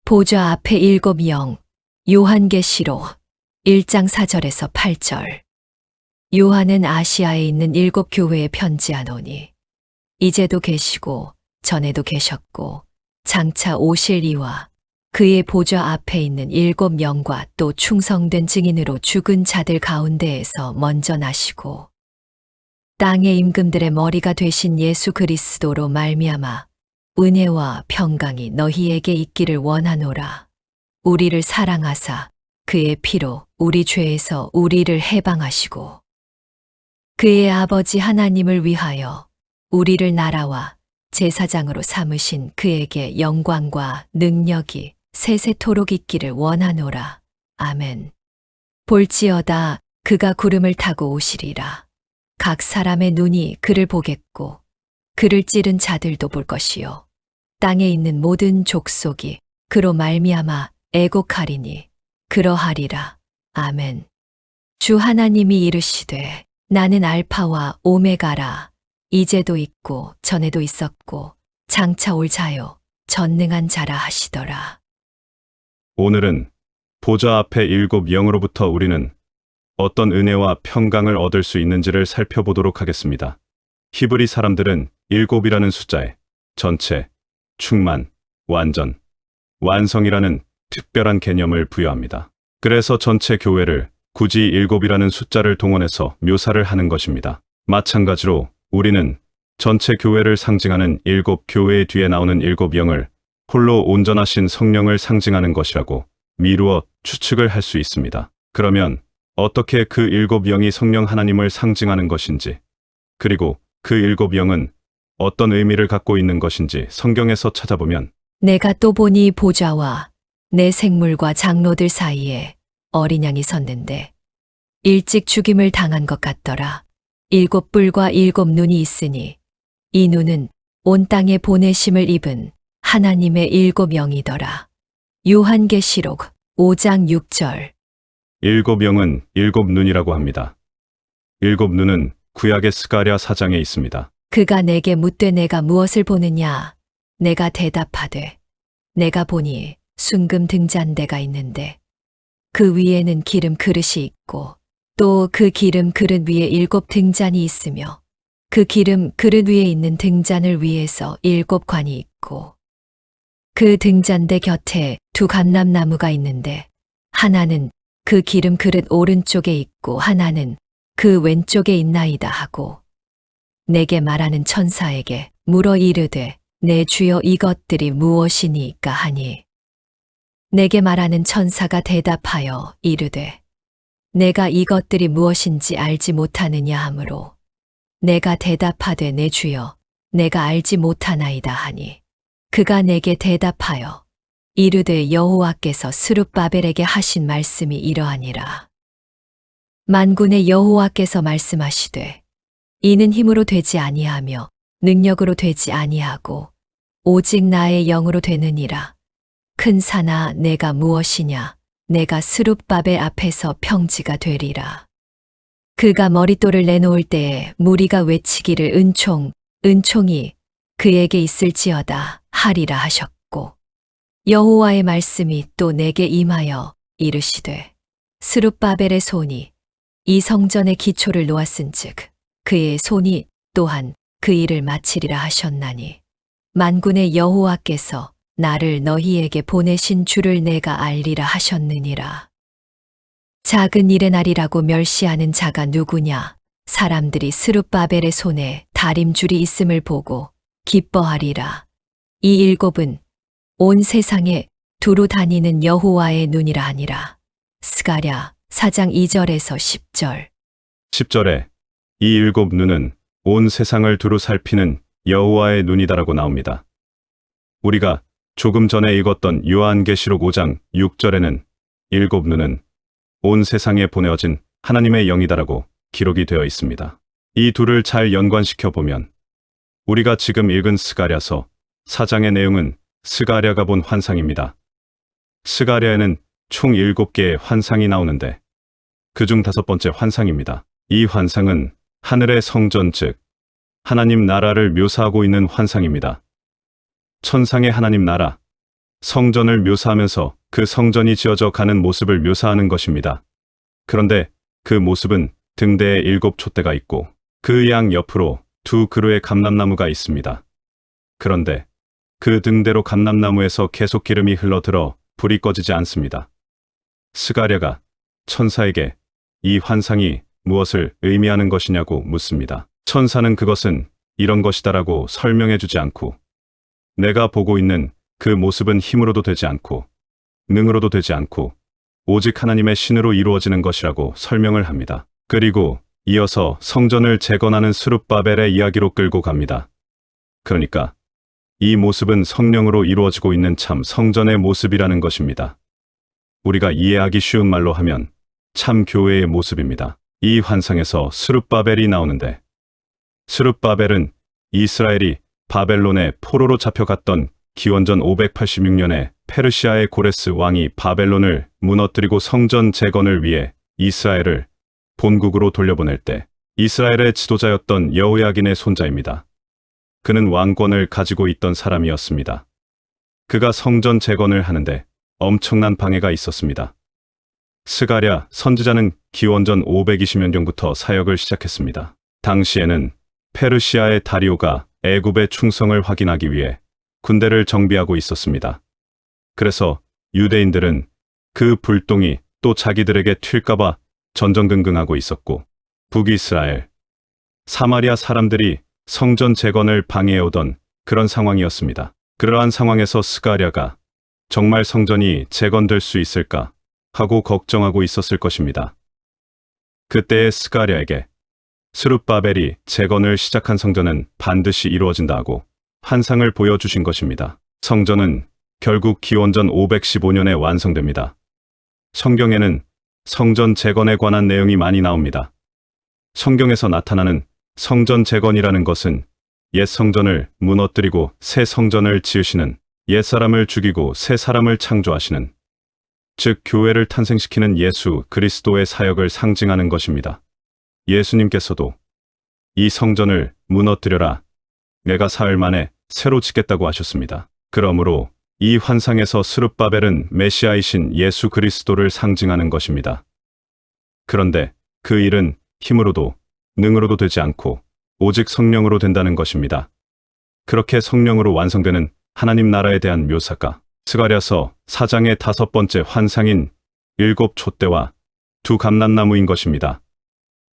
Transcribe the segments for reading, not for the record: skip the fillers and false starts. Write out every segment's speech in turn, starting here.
보좌 앞에 일곱 영. 요한계시록 1장 4절에서 8절. 요한은 아시아에 있는 일곱 교회에 편지하노니 이제도 계시고 전에도 계셨고 장차 오실 이와 그의 보좌 앞에 있는 일곱 영과 또 충성된 증인으로 죽은 자들 가운데에서 먼저 나시고 땅의 임금들의 머리가 되신 예수 그리스도로 말미암아 은혜와 평강이 너희에게 있기를 원하노라. 우리를 사랑하사 그의 피로 우리 죄에서 우리를 해방하시고 그의 아버지 하나님을 위하여 우리를 나라와 제사장으로 삼으신 그에게 영광과 능력이 세세토록 있기를 원하노라. 아멘. 볼지어다 그가 구름을 타고 오시리라. 각 사람의 눈이 그를 보겠고 그를 찌른 자들도 볼 것이요 땅에 있는 모든 족속이 그로 말미암아 애곡하리니 그러하리라. 아멘. 주 하나님이 이르시되 나는 알파와 오메가라. 이제도 있고 전에도 있었고 장차 올 자요 전능한 자라 하시더라. 오늘은 보좌 앞에 일곱 영으로부터 우리는 어떤 은혜와 평강을 얻을 수 있는지를 살펴보도록 하겠습니다. 히브리 사람들은 일곱이라는 숫자에 전체, 충만, 완전, 완성이라는 특별한 개념을 부여합니다. 그래서 전체 교회를 굳이 일곱이라는 숫자를 동원해서 묘사를 하는 것입니다. 마찬가지로 우리는 전체 교회를 상징하는 일곱 교회의 뒤에 나오는 일곱 영을 홀로 온전하신 성령을 상징하는 것이라고 미루어 추측을 할 수 있습니다. 그러면 어떻게 그 일곱 영이 성령 하나님을 상징하는 것인지, 그리고 그 일곱 영은 어떤 의미를 갖고 있는 것인지 성경에서 찾아보면 내가 또 보니 보좌와 내 생물과 장로들 사이에 어린 양이 섰는데 일찍 죽임을 당한 것 같더라. 일곱 뿔과 일곱 눈이 있으니 이 눈은 온 땅에 보내심을 입은 하나님의 일곱 영이더라. 요한계시록 5장 6절. 일곱 영은 일곱 눈이라고 합니다. 일곱 눈은 구약의 스가랴 4장에 있습니다. 그가 내게 묻되 내가 무엇을 보느냐? 내가 대답하되 내가 보니 순금 등잔대가 있는데 그 위에는 기름 그릇이 있고 또 그 기름 그릇 위에 일곱 등잔이 있으며 그 기름 그릇 위에 있는 등잔을 위에서 일곱 관이 있고 그 등잔대 곁에 두 감람나무가 있는데 하나는 그 기름 그릇 오른쪽에 있고 하나는 그 왼쪽에 있나이다 하고 내게 말하는 천사에게 물어 이르되 내 주여 이것들이 무엇이니까 하니 내게 말하는 천사가 대답하여 이르되 내가 이것들이 무엇인지 알지 못하느냐 하므로 내가 대답하되 내 주여 내가 알지 못하나이다 하니 그가 내게 대답하여 이르되 여호와께서 스룹바벨에게 하신 말씀이 이러하니라. 만군의 여호와께서 말씀하시되 이는 힘으로 되지 아니하며 능력으로 되지 아니하고 오직 나의 영으로 되느니라. 큰 산아 내가 무엇이냐? 내가 스룹바벨 앞에서 평지가 되리라. 그가 머릿돌을 내놓을 때에 무리가 외치기를 은총, 은총이 그에게 있을지어다 하리라 하셨고 여호와의 말씀이 또 내게 임하여 이르시되 스룹바벨의 손이 이 성전의 기초를 놓았은즉 그의 손이 또한 그 일을 마치리라 하셨나니 만군의 여호와께서 나를 너희에게 보내신 줄을 내가 알리라 하셨느니라. 작은 일의 날이라고 멸시하는 자가 누구냐? 사람들이 스룹바벨의 손에 다림줄이 있음을 보고 기뻐하리라. 이 일곱은 온 세상에 두루 다니는 여호와의 눈이라 하니라. 스가랴 4장 2절에서 10절. 10절에 이 일곱 눈은 온 세상을 두루 살피는 여호와의 눈이다라고 나옵니다. 우리가 조금 전에 읽었던 요한계시록 5장 6절에는 일곱 눈은 온 세상에 보내어진 하나님의 영이다라고 기록이 되어 있습니다. 이 둘을 잘 연관시켜 보면 우리가 지금 읽은 스가랴서 4장의 내용은 스가랴가 본 환상입니다. 스가랴에는 총 7개의 환상이 나오는데 그중 5번째 환상입니다. 이 환상은 하늘의 성전 즉 하나님 나라를 묘사하고 있는 환상입니다. 천상의 하나님 나라, 성전을 묘사하면서 그 성전이 지어져 가는 모습을 묘사하는 것입니다. 그런데 그 모습은 등대에 7촛대가 있고 그 양 옆으로 2그루의 감람나무가 있습니다. 그런데 그 등대로 감람나무에서 계속 기름이 흘러들어 불이 꺼지지 않습니다. 스가랴가 천사에게 이 환상이 무엇을 의미하는 것이냐고 묻습니다. 천사는 그것은 이런 것이다라고 설명해 주지 않고 내가 보고 있는 그 모습은 힘으로도 되지 않고 능으로도 되지 않고 오직 하나님의 신으로 이루어지는 것이라고 설명을 합니다. 그리고 이어서 성전을 재건하는 스룹바벨의 이야기로 끌고 갑니다. 그러니까 이 모습은 성령으로 이루어지고 있는 참 성전의 모습이라는 것입니다. 우리가 이해하기 쉬운 말로 하면 참 교회의 모습입니다. 이 환상에서 스룹바벨이 나오는데 스룹바벨은 이스라엘이 바벨론의 포로로 잡혀갔던 기원전 586년에 페르시아의 고레스 왕이 바벨론을 무너뜨리고 성전 재건을 위해 이스라엘을 본국으로 돌려보낼 때 이스라엘의 지도자였던 여호야긴의 손자입니다. 그는 왕권을 가지고 있던 사람이었습니다. 그가 성전 재건을 하는데 엄청난 방해가 있었습니다. 스가랴 선지자는 기원전 520년경부터 사역을 시작했습니다. 당시에는 페르시아의 다리오가 애굽의 충성을 확인하기 위해 군대를 정비하고 있었습니다. 그래서 유대인들은 그 불똥이 또 자기들에게 튈까봐 전전긍긍하고 있었고 북이스라엘, 사마리아 사람들이 성전 재건을 방해해오던 그런 상황이었습니다. 그러한 상황에서 스가랴가 정말 성전이 재건될 수 있을까 하고 걱정하고 있었을 것입니다. 그때의 스가랴에게 스룹바벨이 재건을 시작한 성전은 반드시 이루어진다고 환상을 보여주신 것입니다. 성전은 결국 기원전 515년에 완성됩니다. 성경에는 성전 재건에 관한 내용이 많이 나옵니다. 성경에서 나타나는 성전 재건이라는 것은 옛 성전을 무너뜨리고 새 성전을 지으시는, 옛 사람을 죽이고 새 사람을 창조하시는, 즉 교회를 탄생시키는 예수 그리스도의 사역을 상징하는 것입니다. 예수님께서도 이 성전을 무너뜨려라, 내가 사흘 만에 새로 짓겠다고 하셨습니다. 그러므로 이 환상에서 스룹바벨은 메시아이신 예수 그리스도를 상징하는 것입니다. 그런데 그 일은 힘으로도 능으로도 되지 않고 오직 성령으로 된다는 것입니다. 그렇게 성령으로 완성되는 하나님 나라에 대한 묘사가 스가랴서 4장의 5번째 환상인 7촛대와 2감람나무인 것입니다.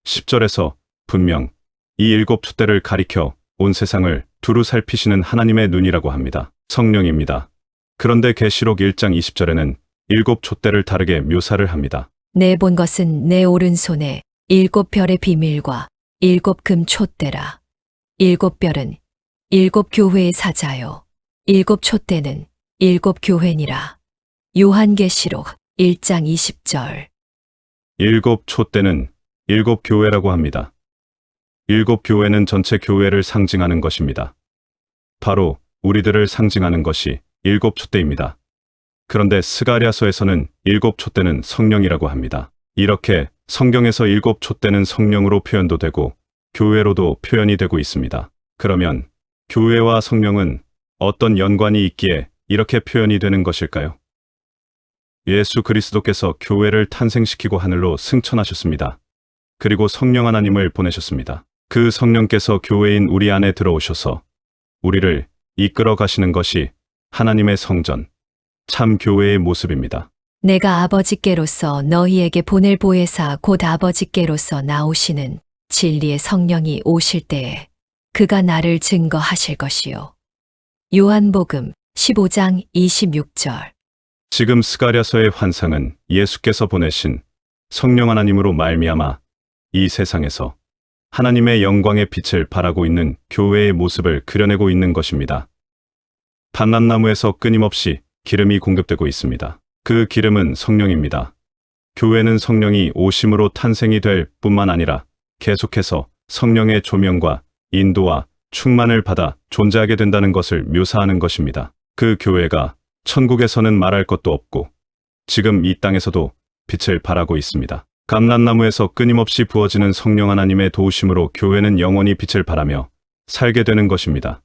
10절에서 분명 이 7촛대를 가리켜 온 세상을 두루 살피시는 하나님의 눈이라고 합니다. 성령입니다. 그런데 계시록 1장 20절에는 7촛대를 다르게 묘사를 합니다. 내 본 것은 내 오른손에 7별의 비밀과 7금 촛대라. 7별은 7교회의 사자요. 7촛대는 7교회니라. 요한계시록 1장 20절. 7촛대는 7교회라고 합니다. 7교회는 전체 교회를 상징하는 것입니다. 바로 우리들을 상징하는 것이 7촛대입니다. 그런데 스가랴서에서는 7촛대는 성령이라고 합니다. 이렇게 성경에서 7촛대는 성령으로 표현도 되고 교회로도 표현이 되고 있습니다. 그러면 교회와 성령은 어떤 연관이 있기에 이렇게 표현이 되는 것일까요? 예수 그리스도께서 교회를 탄생시키고 하늘로 승천하셨습니다. 그리고 성령 하나님을 보내셨습니다. 그 성령께서 교회인 우리 안에 들어오셔서 우리를 이끌어 가시는 것이 하나님의 성전, 참 교회의 모습입니다. 내가 아버지께로서 너희에게 보낼 보혜사 곧 아버지께로서 나오시는 진리의 성령이 오실 때에 그가 나를 증거하실 것이요. 요한복음 15장 26절. 지금 스가랴서의 환상은 예수께서 보내신 성령 하나님으로 말미암아 이 세상에서 하나님의 영광의 빛을 발하고 있는 교회의 모습을 그려내고 있는 것입니다. 감람나무에서 끊임없이 기름이 공급되고 있습니다. 그 기름은 성령입니다. 교회는 성령이 오심으로 탄생이 될 뿐만 아니라 계속해서 성령의 조명과 인도와 충만을 받아 존재하게 된다는 것을 묘사하는 것입니다. 그 교회가 천국에서는 말할 것도 없고 지금 이 땅에서도 빛을 발하고 있습니다. 감람나무에서 끊임없이 부어지는 성령 하나님의 도우심으로 교회는 영원히 빛을 발하며 살게 되는 것입니다.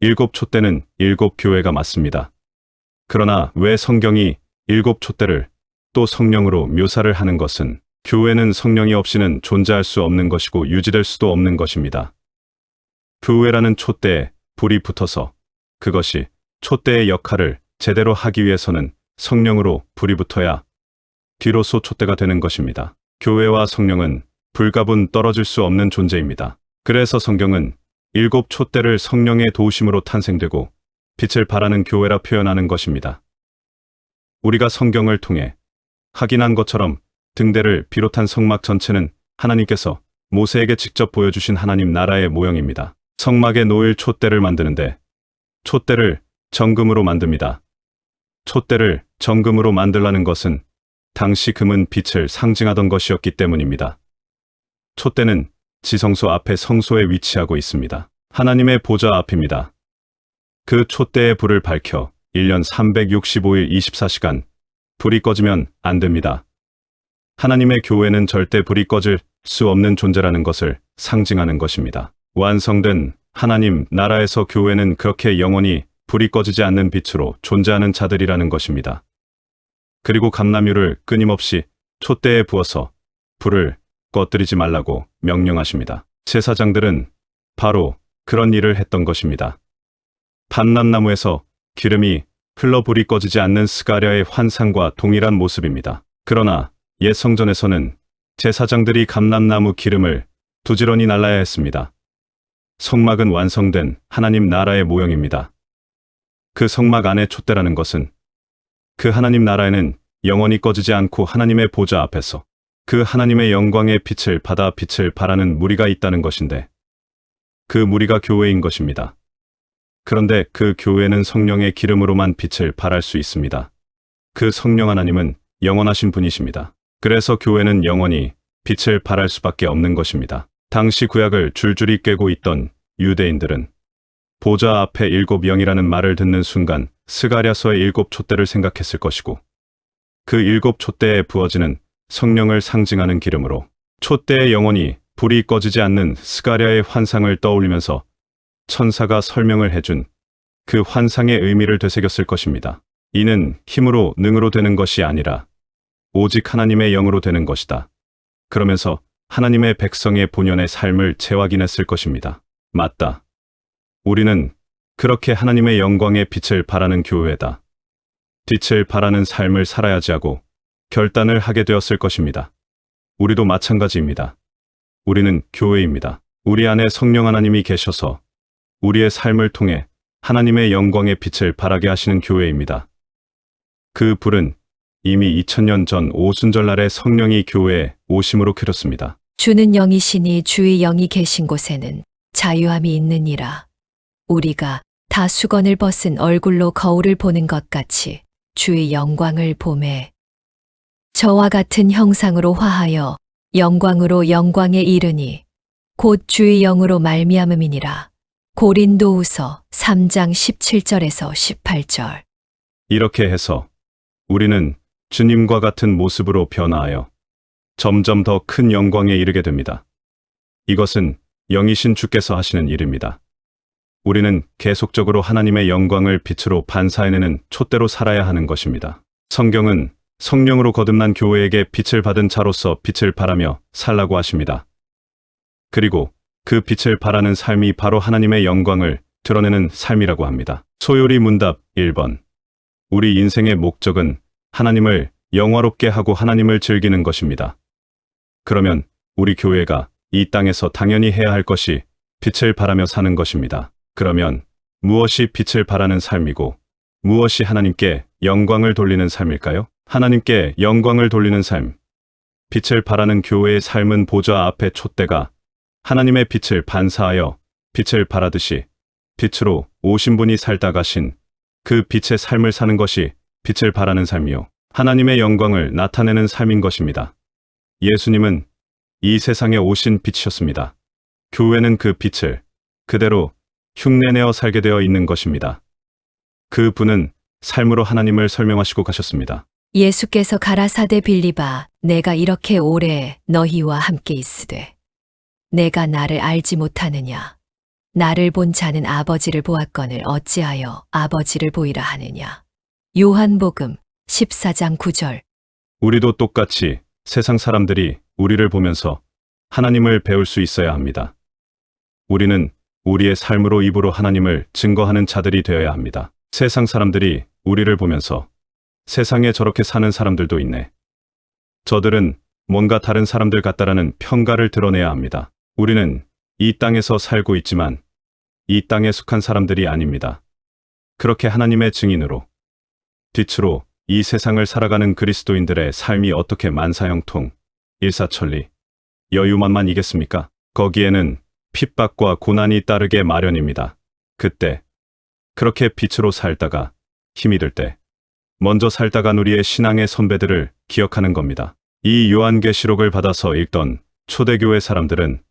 7촛대는 7교회가 맞습니다. 그러나 왜 성경이 일곱 촛대를 또 성령으로 묘사를 하는 것은 교회는 성령이 없이는 존재할 수 없는 것이고 유지될 수도 없는 것입니다. 교회라는 촛대에 불이 붙어서 그것이 촛대의 역할을 제대로 하기 위해서는 성령으로 불이 붙어야 비로소 촛대가 되는 것입니다. 교회와 성령은 불가분 떨어질 수 없는 존재입니다. 그래서 성경은 일곱 촛대를 성령의 도우심으로 탄생되고 빛을 발하는 교회라 표현하는 것입니다. 우리가 성경을 통해 확인한 것처럼 등대를 비롯한 성막 전체는 하나님께서 모세에게 직접 보여주신 하나님 나라의 모형입니다. 성막에 놓일 촛대를 만드는데 촛대를 정금으로 만듭니다. 촛대를 정금으로 만들라는 것은 당시 금은 빛을 상징하던 것이었기 때문입니다. 촛대는 지성소 앞에 성소에 위치하고 있습니다. 하나님의 보좌 앞입니다. 그 촛대의 불을 밝혀 1년 365일 24시간 불이 꺼지면 안 됩니다. 하나님의 교회는 절대 불이 꺼질 수 없는 존재라는 것을 상징하는 것입니다. 완성된 하나님 나라에서 교회는 그렇게 영원히 불이 꺼지지 않는 빛으로 존재하는 자들이라는 것입니다. 그리고 감람유를 끊임없이 촛대에 부어서 불을 꺼뜨리지 말라고 명령하십니다. 제사장들은 바로 그런 일을 했던 것입니다. 판난나무에서 기름이 흘러 불이 꺼지지 않는 스가랴의 환상과 동일한 모습입니다. 그러나 옛 성전에서는 제사장들이 감람나무 기름을 부지런히 날라야 했습니다. 성막은 완성된 하나님 나라의 모형입니다. 그 성막 안에 촛대라는 것은 그 하나님 나라에는 영원히 꺼지지 않고 하나님의 보좌 앞에서 그 하나님의 영광의 빛을 받아 빛을 발하는 무리가 있다는 것인데 그 무리가 교회인 것입니다. 그런데 그 교회는 성령의 기름으로만 빛을 발할 수 있습니다. 그 성령 하나님은 영원하신 분이십니다. 그래서 교회는 영원히 빛을 발할 수밖에 없는 것입니다. 당시 구약을 줄줄이 꿰고 있던 유대인들은 보좌 앞에 일곱 영이라는 말을 듣는 순간 스가랴서의 일곱 촛대를 생각했을 것이고 그 일곱 촛대에 부어지는 성령을 상징하는 기름으로 촛대에 영원히 불이 꺼지지 않는 스가랴의 환상을 떠올리면서 천사가 설명을 해준 그 환상의 의미를 되새겼을 것입니다. 이는 힘으로 능으로 되는 것이 아니라 오직 하나님의 영으로 되는 것이다. 그러면서 하나님의 백성의 본연의 삶을 재확인했을 것입니다. 맞다. 우리는 그렇게 하나님의 영광의 빛을 발하는 교회다. 빛을 발하는 삶을 살아야지 하고 결단을 하게 되었을 것입니다. 우리도 마찬가지입니다. 우리는 교회입니다. 우리 안에 성령 하나님이 계셔서 우리의 삶을 통해 하나님의 영광의 빛을 발하게 하시는 교회입니다. 그 불은 이미 2000년 전 오순절날에 성령이 교회에 오심으로 켜졌습니다. 주는 영이시니 주의 영이 계신 곳에는 자유함이 있느니라. 우리가 다 수건을 벗은 얼굴로 거울을 보는 것 같이 주의 영광을 보매 저와 같은 형상으로 화하여 영광으로 영광에 이르니 곧 주의 영으로 말미암음이니라. 고린도후서 3장 17절에서 18절. 이렇게 해서 우리는 주님과 같은 모습으로 변화하여 점점 더 큰 영광에 이르게 됩니다. 이것은 영이신 주께서 하시는 일입니다. 우리는 계속적으로 하나님의 영광을 빛으로 반사해내는 촛대로 살아야 하는 것입니다. 성경은 성령으로 거듭난 교회에게 빛을 받은 자로서 빛을 발하며 살라고 하십니다. 그리고 그 빛을 발하는 삶이 바로 하나님의 영광을 드러내는 삶이라고 합니다. 소요리 문답 1번. 우리 인생의 목적은 하나님을 영화롭게 하고 하나님을 즐기는 것입니다. 그러면 우리 교회가 이 땅에서 당연히 해야 할 것이 빛을 발하며 사는 것입니다. 그러면 무엇이 빛을 발하는 삶이고 무엇이 하나님께 영광을 돌리는 삶일까요? 하나님께 영광을 돌리는 삶. 빛을 발하는 교회의 삶은 보좌 앞에 촛대가 하나님의 빛을 반사하여 빛을 발하듯이 빛으로 오신 분이 살다 가신 그 빛의 삶을 사는 것이 빛을 발하는 삶이요. 하나님의 영광을 나타내는 삶인 것입니다. 예수님은 이 세상에 오신 빛이셨습니다. 교회는 그 빛을 그대로 흉내내어 살게 되어 있는 것입니다. 그 분은 삶으로 하나님을 설명하시고 가셨습니다. 예수께서 가라사대 빌립아 내가 이렇게 오래 너희와 함께 있으되 내가 나를 알지 못하느냐 나를 본 자는 아버지를 보았거늘 어찌하여 아버지를 보이라 하느냐 요한복음 14장 9절. 우리도 똑같이 세상 사람들이 우리를 보면서 하나님을 배울 수 있어야 합니다. 우리는 우리의 삶으로 입으로 하나님을 증거하는 자들이 되어야 합니다. 세상 사람들이 우리를 보면서 세상에 저렇게 사는 사람들도 있네. 저들은 뭔가 다른 사람들 같다라는 평가를 드러내야 합니다. 우리는 이 땅에서 살고 있지만 이 땅에 속한 사람들이 아닙니다. 그렇게 하나님의 증인으로 빛으로 이 세상을 살아가는 그리스도인들의 삶이 어떻게 만사형통, 일사천리, 여유만만이겠습니까? 거기에는 핍박과 고난이 따르게 마련입니다. 그때 그렇게 빛으로 살다가 힘이 들 때 먼저 살다간 우리의 신앙의 선배들을 기억하는 겁니다. 이 요한계시록을 받아서 읽던 초대교회 사람들은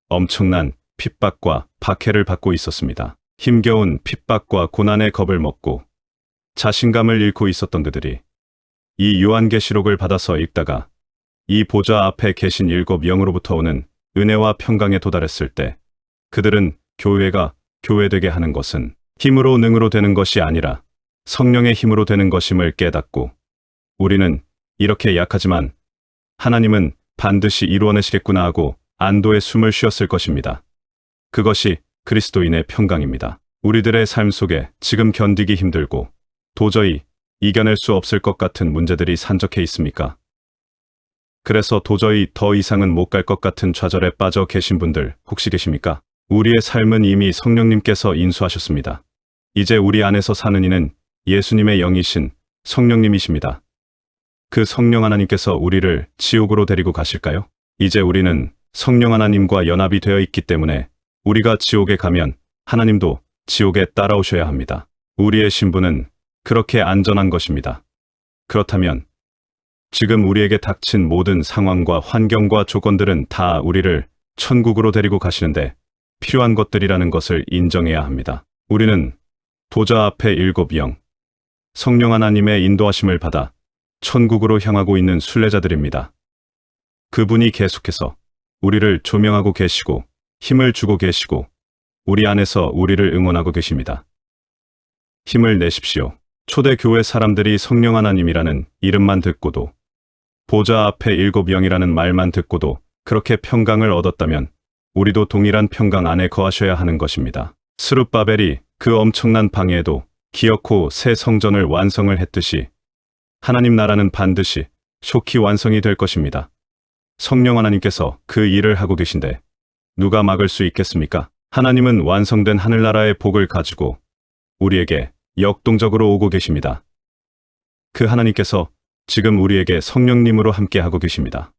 엄청난 핍박과 박해를 받고 있었습니다. 힘겨운 핍박과 고난의 겁을 먹고 자신감을 잃고 있었던 그들이 이 요한계시록을 받아서 읽다가 이 보좌 앞에 계신 7영으로부터 오는 은혜와 평강에 도달했을 때 그들은 교회가 교회되게 하는 것은 힘으로 능으로 되는 것이 아니라 성령의 힘으로 되는 것임을 깨닫고 우리는 이렇게 약하지만 하나님은 반드시 이루어내시겠구나 하고 안도의 숨을 쉬었을 것입니다. 그것이 그리스도인의 평강입니다. 우리들의 삶 속에 지금 견디기 힘들고 도저히 이겨낼 수 없을 것 같은 문제들이 산적해 있습니까? 그래서 도저히 더 이상은 못 갈 것 같은 좌절에 빠져 계신 분들 혹시 계십니까? 우리의 삶은 이미 성령님께서 인수하셨습니다. 이제 우리 안에서 사는 이는 예수님의 영이신 성령님이십니다. 그 성령 하나님께서 우리를 지옥으로 데리고 가실까요? 이제 우리는 성령 하나님과 연합이 되어 있기 때문에 우리가 지옥에 가면 하나님도 지옥에 따라오셔야 합니다. 우리의 신분은 그렇게 안전한 것입니다. 그렇다면 지금 우리에게 닥친 모든 상황과 환경과 조건들은 다 우리를 천국으로 데리고 가시는데 필요한 것들이라는 것을 인정해야 합니다. 우리는 보좌 앞에 7영, 성령 하나님의 인도하심을 받아 천국으로 향하고 있는 순례자들입니다. 그분이 계속해서 우리를 조명하고 계시고 힘을 주고 계시고 우리 안에서 우리를 응원하고 계십니다. 힘을 내십시오. 초대교회 사람들이 성령 하나님이라는 이름만 듣고도 보좌 앞에 7영이라는 말만 듣고도 그렇게 평강을 얻었다면 우리도 동일한 평강 안에 거하셔야 하는 것입니다. 스룹바벨이 그 엄청난 방해에도 기어코 새 성전을 완성을 했듯이 하나님 나라는 반드시 속히 완성이 될 것입니다. 성령 하나님께서 그 일을 하고 계신데 누가 막을 수 있겠습니까? 하나님은 완성된 하늘나라의 복을 가지고 우리에게 역동적으로 오고 계십니다. 그 하나님께서 지금 우리에게 성령님으로 함께 하고 계십니다.